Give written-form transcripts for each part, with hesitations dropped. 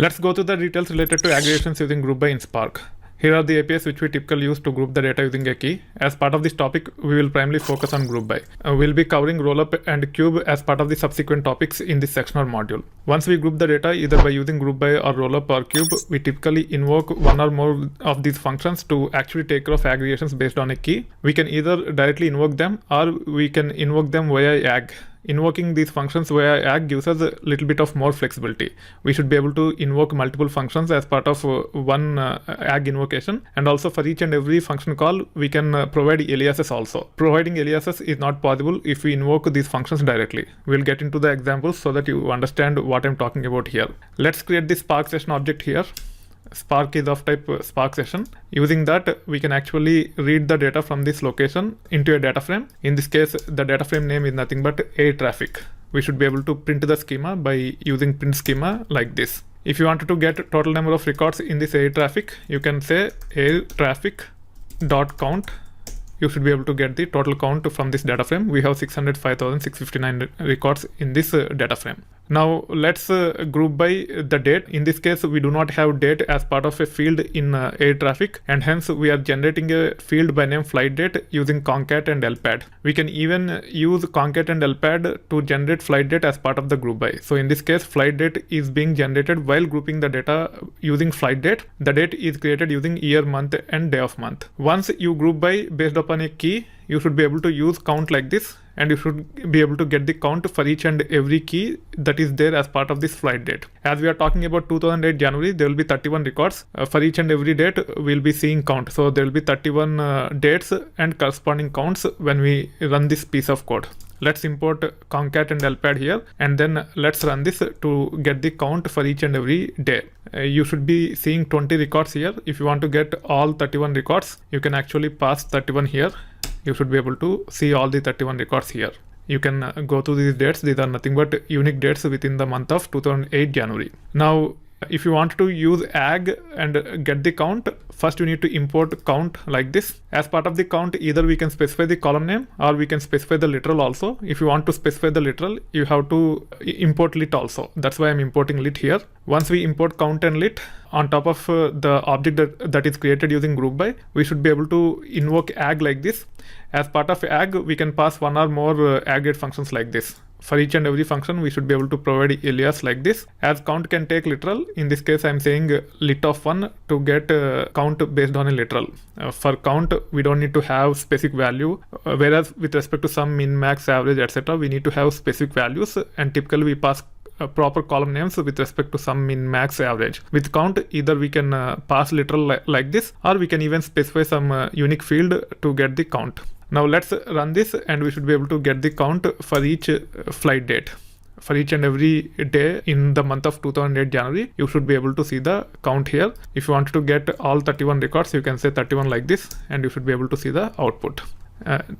Let's go to the details related to aggregations using group by in Spark. Here are the APIs which we typically use to group the data using a key. As part of this topic, we will primarily focus on group by. We'll be covering rollup and cube as part of the subsequent topics in this section or module. Once we group the data either by using group by or rollup or cube, we typically invoke one or more of these functions to actually take care of aggregations based on a key. We can either directly invoke them or we can invoke them via AG. Invoking these functions via AG gives us a little bit of more flexibility. We should be able to invoke multiple functions as part of one AG invocation, and also for each and every function call we can provide aliases also. Providing aliases is not possible if we invoke these functions directly. We'll get into the examples so that you understand what I'm talking about here. Let's create this Spark session object here. Spark is of type Spark session. Using that, we can actually read the data from this location into a data frame. In this case, the data frame name is nothing but air traffic. We should be able to print the schema by using print schema like this. If you wanted to get total number of records in this air traffic, you can say air traffic dot count. You should be able to get the total count from this data frame. We have 605,659 records in this data frame. Now let's group by the date. In this case, we do not have date as part of a field in air traffic, and hence we are generating a field by name flight date using concat and lpad. We can even use concat and lpad to generate flight date as part of the group by. So in this case, flight date is being generated while grouping the data using flight date. The date is created using year, month, and day of month. Once you group by based upon a key, you should be able to use count like this, and you should be able to get the count for each and every key that is there as part of this flight date. As we are talking about 2008 January, there will be 31 records. For each and every date, we'll be seeing count. So there will be 31 dates and corresponding counts when we run this piece of code. Let's import concat and lpad here, and then let's run this to get the count for each and every day. You should be seeing 20 records here. If you want to get all 31 records, you can actually pass 31 here. You should be able to see all the 31 records here. You can go to these dates. These are nothing but unique dates within the month of 2008 January. Now, if you want to use AG and get the count, first you need to import count like this. As part of the count, either we can specify the column name or we can specify the literal also. If you want to specify the literal, you have to import lit also. That's why I'm importing lit here. Once we import count and lit on top of the object that is created using group by, we should be able to invoke AG like this. As part of AG, we can pass one or more aggregate functions like this. For each and every function, we should be able to provide alias like this. As count can take literal, in this case, I'm saying lit of 1 to get count based on a literal. For count, we don't need to have specific value, whereas with respect to sum, min, max, average, etc., we need to have specific values, and typically we pass proper column names with respect to sum, min, max, average. With count, either we can pass literal like this, or we can even specify some unique field to get the count. Now let's run this, and we should be able to get the count for each flight date. For each and every day in the month of 2008 January, you should be able to see the count here. If you want to get all 31 records, you can say 31 like this, and you should be able to see the output.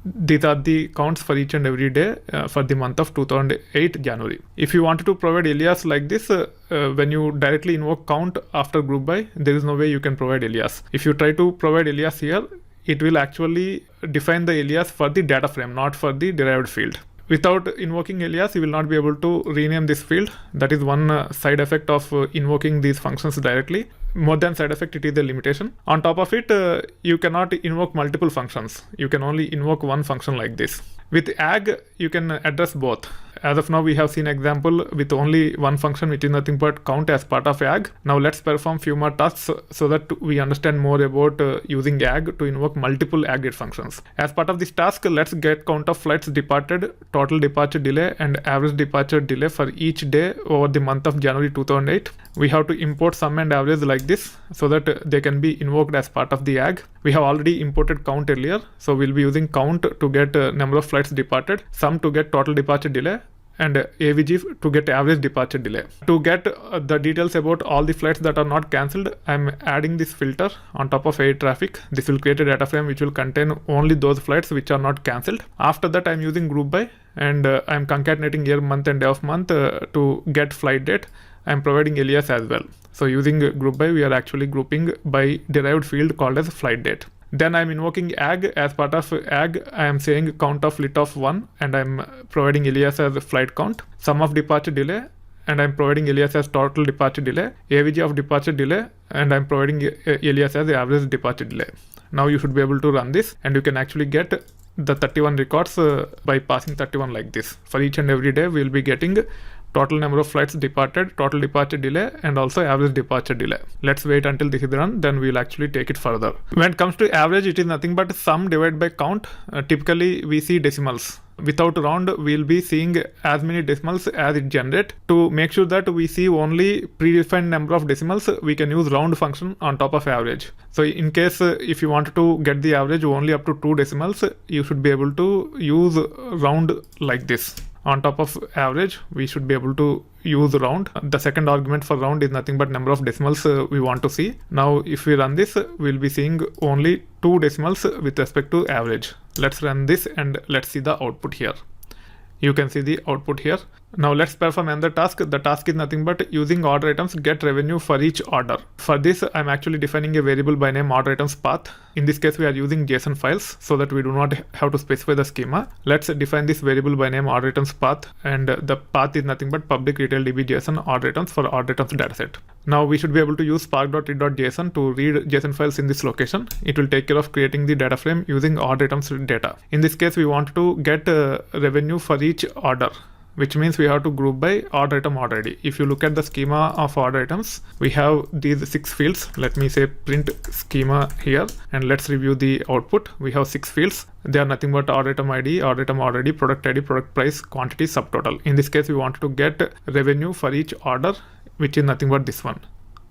These are the counts for each and every day for the month of 2008 January. If you wanted to provide alias like this, when you directly invoke count after group by, there is no way you can provide alias. If you try to provide alias here, it will actually define the alias for the data frame, not for the derived field. Without invoking alias, you will not be able to rename this field. That is one side effect of invoking these functions directly. More than side effect, it is a limitation. On top of it, you cannot invoke multiple functions. You can only invoke one function like this. With AG, you can address both. As of now, we have seen example with only one function, which is nothing but count as part of AG. Now let's perform few more tasks so that we understand more about using AG to invoke multiple aggregate functions. As part of this task, let's get count of flights departed, total departure delay, and average departure delay for each day over the month of January 2008. We have to import sum and average like this so that they can be invoked as part of the AG. We have already imported count earlier, so we'll be using count to get number of flights departed, sum to get total departure delay, and AVG to get average departure delay. To get the details about all the flights that are not cancelled, I'm adding this filter on top of air traffic. This will create a data frame which will contain only those flights which are not cancelled. After that, I'm using group by, and I'm concatenating year, month, and day of month to get flight date. I'm providing alias as well. So using group by, we are actually grouping by derived field called as flight date. Then I'm invoking AG. As part of AG, I am saying count of lit of 1, and I'm providing alias as flight count, sum of departure delay, and I'm providing alias as total departure delay, AVG of departure delay, and I'm providing alias as the average departure delay. Now you should be able to run this, and you can actually get the 31 records by passing 31 like this. For each and every day, we'll be getting total number of flights departed, total departure delay, and also average departure delay. Let's wait until this is run, then we'll actually take it further. When it comes to average, it is nothing but sum divided by count. Typically, we see decimals. Without round, we'll be seeing as many decimals as it generates. To make sure that we see only predefined number of decimals, we can use round function on top of average. So in case if you wanted to get the average only up to 2 decimals, you should be able to use round like this. On top of average, we should be able to use round. The second argument for round is nothing but number of decimals we want to see. Now if we run this, we'll be seeing only 2 decimals with respect to average. Let's run this and let's see the output here. You can see the output here. Now let's perform another task. The task is nothing but using order items get revenue for each order. For this, I'm actually defining a variable by name order items path. In this case, we are using JSON files so that we do not have to specify the schema. Let's define this variable by name order items path, and the path is nothing but public retail DB JSON order items for order items dataset. Now we should be able to use spark.read.json to read JSON files in this location. It will take care of creating the data frame using order items data. In this case, we want to get revenue for each order, which means we have to group by order item order ID. If you look at the schema of order items, we have these 6 fields. Let me say print schema here, and let's review the output. We have 6 fields. They are nothing but order item ID, order item order ID, product ID, product price, quantity, subtotal. In this case, we want to get revenue for each order, which is nothing but this one.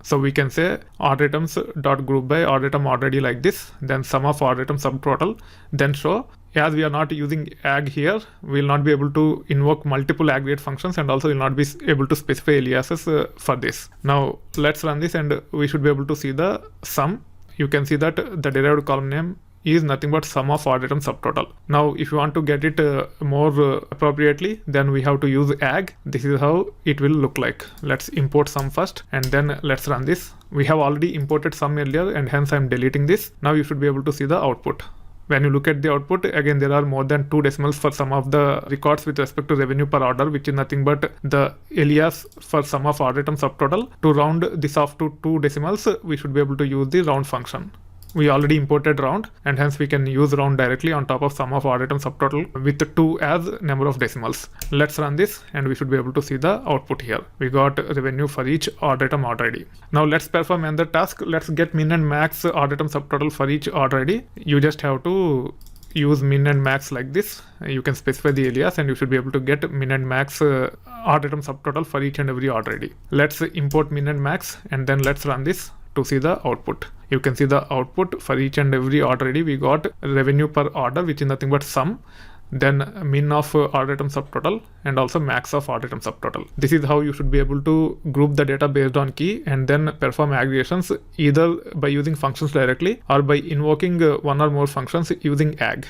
So we can say order items dot group by order item order ID like this, then sum of order item subtotal, then show. As we are not using ag here, we will not be able to invoke multiple aggregate functions, and also will not be able to specify aliases for this. Now let's run this and we should be able to see the sum. You can see that the derived column name is nothing but sum of order item subtotal. Now if you want to get it more appropriately, then we have to use ag. This is how it will look like. Let's import sum first and then let's run this. We have already imported sum earlier, and hence I'm deleting this. Now you should be able to see the output. When you look at the output, again there are more than 2 decimals for some of the records with respect to revenue per order, which is nothing but the alias for sum of order item subtotal. To round this off to 2 decimals, we should be able to use the round function. We already imported round, and hence we can use round directly on top of sum of order item subtotal with 2 as number of decimals. Let's run this and we should be able to see the output here. We got revenue for each order item order ID. Now let's perform another task. Let's get min and max order item subtotal for each order ID. You just have to use min and max like this. You can specify the alias and you should be able to get min and max order item subtotal for each and every order ID. Let's import min and max and then let's run this to see the output. You can see the output for each and every order ID. We got revenue per order, which is nothing but sum, then min of order item subtotal, and also max of order item subtotal. This is how you should be able to group the data based on key and then perform aggregations either by using functions directly or by invoking one or more functions using ag.